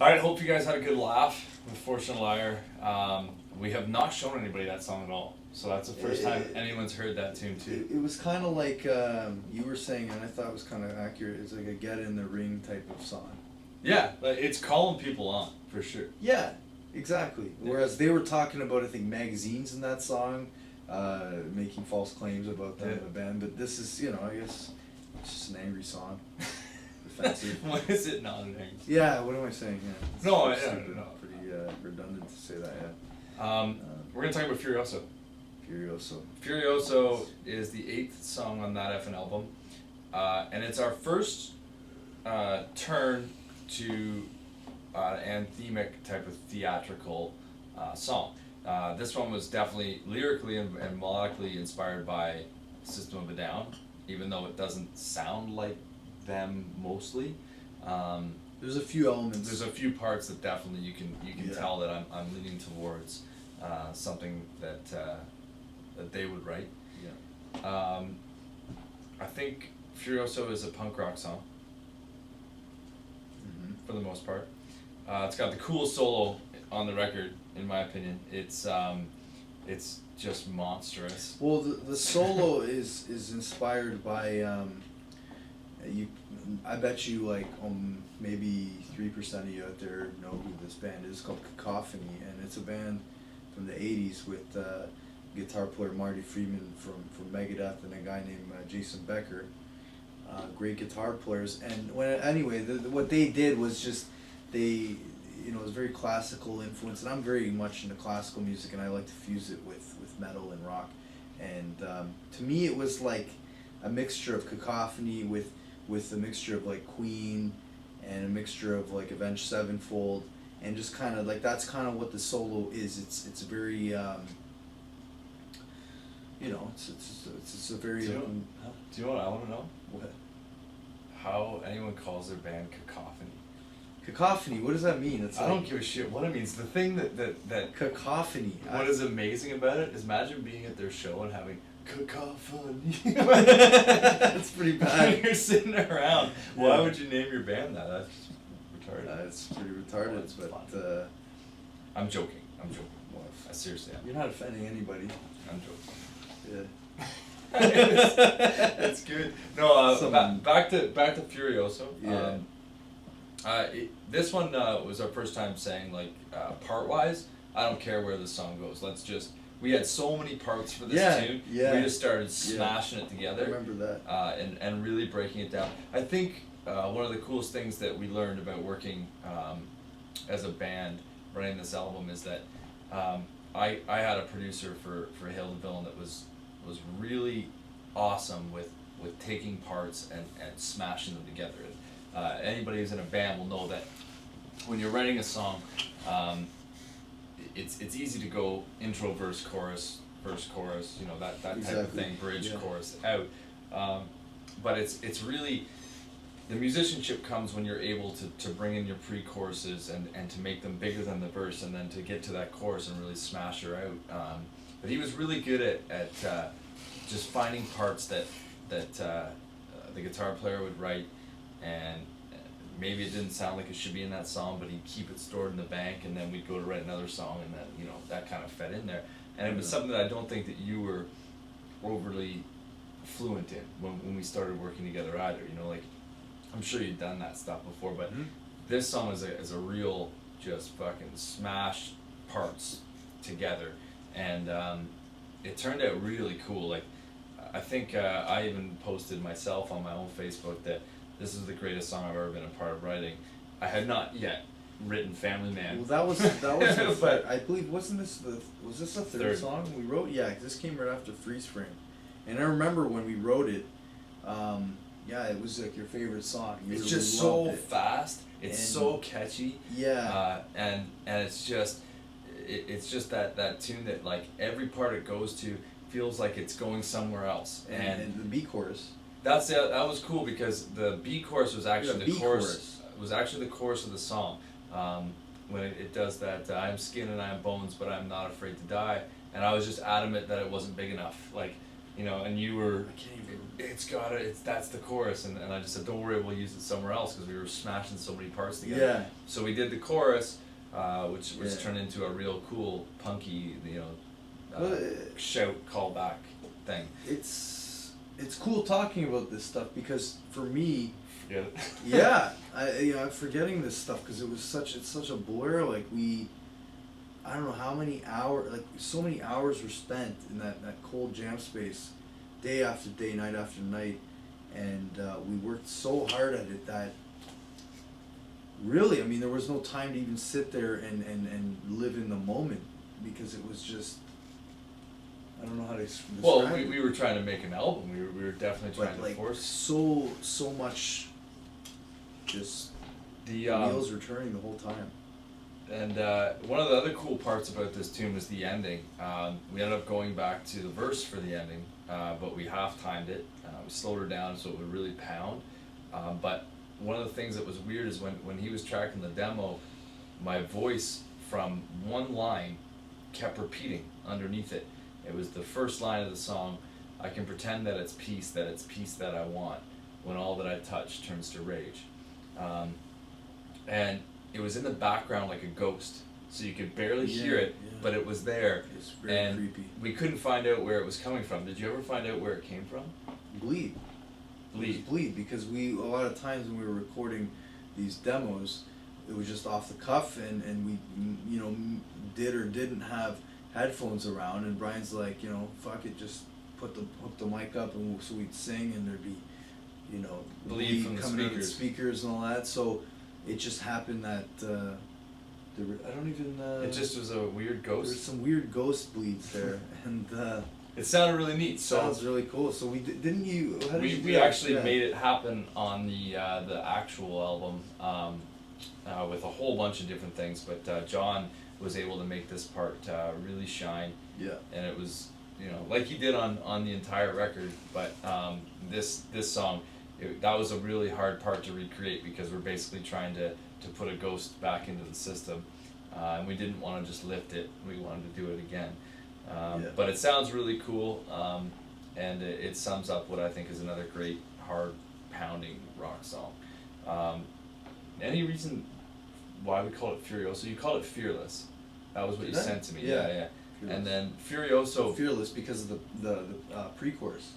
Alright, hope you guys had a good laugh with Fortune Liar. We have not shown anybody that song at all, so that's the first time anyone's heard that tune too. It was kind of like you were saying, and I thought it was kind of accurate. It's like a get in the ring type of song. Yeah, it's calling people on, for sure. Yeah, exactly. Whereas they were talking about, I think, magazines in that song, making false claims about them, the band. But this is, I guess, it's just an angry song. Offensive. Why is it not an angry song? Yeah, what am I saying? Yeah, it's No, pretty redundant to say that, yeah. We're going to talk about Furioso. Furioso is the 8th song on that effing album. And it's our first turn to an anthemic type of theatrical song. This one was definitely lyrically and melodically inspired by System of a Down, even though it doesn't sound like them mostly. There's a few elements. There's a few parts that definitely you can tell that I'm leaning towards something that they would write. Yeah. I think Furioso is a punk rock song. For the most part. It's got the coolest solo on the record, in my opinion. It's just monstrous. Well, the solo is inspired by I bet you maybe 3% of you out there know who this band is. It's called Cacophony, and it's a band from the 80s with guitar player Marty Friedman from Megadeth and a guy named Jason Becker. Great guitar players, and what they did was just it was very classical influence, and I'm very much into classical music, and I like to fuse it with metal and rock, and to me it was like a mixture of Cacophony with a mixture of like Queen and a mixture of like Avenged Sevenfold, and just kind of like that's kind of what the solo is. It's very it's a very. Do you know what I want to know? What? How anyone calls their band Cacophony. Cacophony, what does that mean? I don't give a shit what it means. The thing that Cacophony. What is amazing about it is imagine being at their show and having Cacophony. That's pretty bad. You're sitting around. Yeah. Why would you name your band that? That's retarded. It's pretty retarded, but I'm joking. Well, I seriously am. You're not offending anybody. I'm joking. Yeah. It's good. No, back to Furioso. Yeah. This one was our first time saying part wise. I don't care where the song goes. We had so many parts for this tune. Yeah. We just started smashing it together. I remember that. And really breaking it down. I think one of the coolest things that we learned about working as a band running this album is that I had a producer for Hail the Villain that was really awesome with taking parts and smashing them together. Anybody who's in a band will know that when you're writing a song, it's easy to go intro, verse, chorus, that type of thing, bridge, chorus, out. But it's really, the musicianship comes when you're able to bring in your pre-choruses and to make them bigger than the verse, and then to get to that chorus and really smash her out. But he was really good at just finding parts that the guitar player would write, and maybe it didn't sound like it should be in that song, but he'd keep it stored in the bank, and then we'd go to write another song, and then that kind of fed in there. And it was something that I don't think that you were overly fluent in when we started working together either. I'm sure you'd done that stuff before, but this song is a real just fucking smash parts together, and it turned out really cool. I think I even posted myself on my own Facebook that this is the greatest song I've ever been a part of writing. I had not yet written Family Man. Well, that was but I believe was this the third song we wrote? Yeah, this came right after Freeze Frame, and I remember when we wrote it. It was like your favorite song. It's just so fast. It's so catchy. Yeah. And it's just that tune that every part it goes to feels like it's going somewhere else. And the B chorus. That was cool because the B chorus was actually the chorus. Was actually the chorus of the song. When it does that, I am skin and I am bones, but I'm not afraid to die. And I was just adamant that it wasn't big enough. you know, and you were, I can't even. that's the chorus, and I just said, don't worry, we'll use it somewhere else, because we were smashing so many parts together. Yeah. So we did the chorus, which was Yeah. turned into a real cool, punky, you know, Well, shout callback thing. It's cool talking about this stuff because for me, Forget it. yeah, I'm forgetting this stuff because it's such a blur. Like I don't know how many hours, like so many hours were spent in that cold jam space, day after day, night after night, and we worked so hard at it that really, I mean, there was no time to even sit there and live in the moment because it was just, I don't know how to describe Well, it. we were trying to make an album. We were definitely trying But like to force so much, just the wheels were turning the whole time. And one of the other cool parts about this tune was the ending. We ended up going back to the verse for the ending, but we half-timed it. We slowed her down so it would really pound. But one of the things that was weird is when he was tracking the demo, my voice from one line kept repeating underneath it. It was the first line of the song, I can pretend that it's peace that I want, when all that I touch turns to rage. And it was in the background like a ghost, so you could barely hear it, but it was there. It's very and creepy. we couldn't find out where it was coming from. Did you ever find out where it came from? Bleed. It was bleed because a lot of times when we were recording these demos, it was just off the cuff and we, you know, did or didn't have headphones around, and Brian's like, you know, fuck it, just hook the mic up, and so we'd sing, and there'd be, you know, Bleed from the coming out of the speakers. speakers and all that. So it just happened that I don't even. It just was a weird There's ghost. some weird ghost bleeds there, and It sounded really neat. So sounds really cool. So didn't you? How did you do we that? actually Yeah. made it happen on the actual album with a whole bunch of different things. But John was able to make this part really shine. Yeah. And it was, you know, like he did on the entire record. But this song, that was a really hard part to recreate because we're basically trying to put a ghost back into the system, and we didn't want to just lift it. We wanted to do it again. But it sounds really cool, and it sums up what I think is another great hard pounding rock song. Any reason why we call it Furioso? You called it Fearless. That was what you sent to me. Yeah. Yeah. Fearless. And then Furioso. Fearless because of the pre-chorus.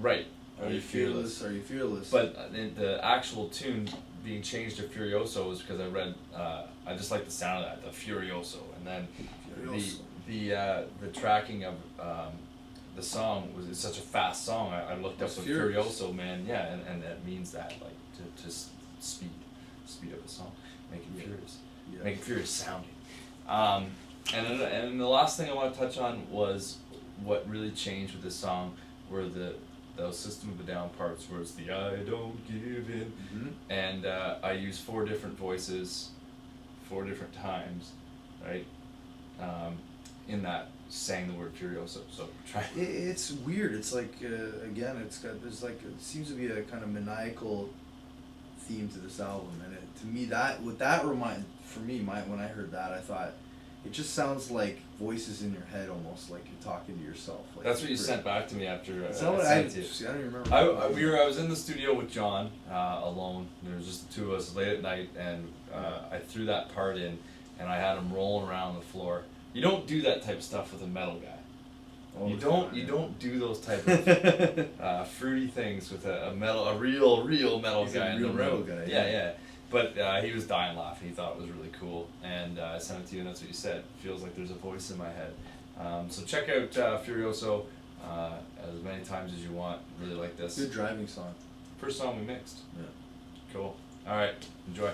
Right. Are you fearless? Are you fearless? But the actual tune being changed to Furioso was because I read, I just like the sound of that, the Furioso, and then Furioso. the tracking of the song it's such a fast song. I looked up It's what furious. Furioso meant, yeah, and that means that like to speed up a song, make it furious, make it furious sounding. And the last thing I want to touch on was what really changed with this song were those System of a Down parts where it's the I don't give in, and I used 4 different voices, 4 different times, right? In that sang the word Furioso. So try. It's weird. It's like again, there's like it seems to be a kind of maniacal theme to this album, and to me when I heard that, I thought it just sounds like voices in your head, almost like you're talking to yourself. Like That's what you sent back to me after I I sent it to you. see, I don't even remember. I was in the studio with John alone. There was just the 2 of us late at night, and I threw that part in, and I had him rolling around the floor. You don't do that type of stuff with a metal guy. You don't do those type of fruity things with a real metal He's guy a in the real metal room. guy, Yeah, yeah. yeah. But he was dying laughing. He thought it was really cool, and I sent it to you, and that's what you said. Feels like there's a voice in my head. So check out Furioso as many times as you want. Really like this. Good driving song. First song we mixed. Yeah. Cool. All right. Enjoy.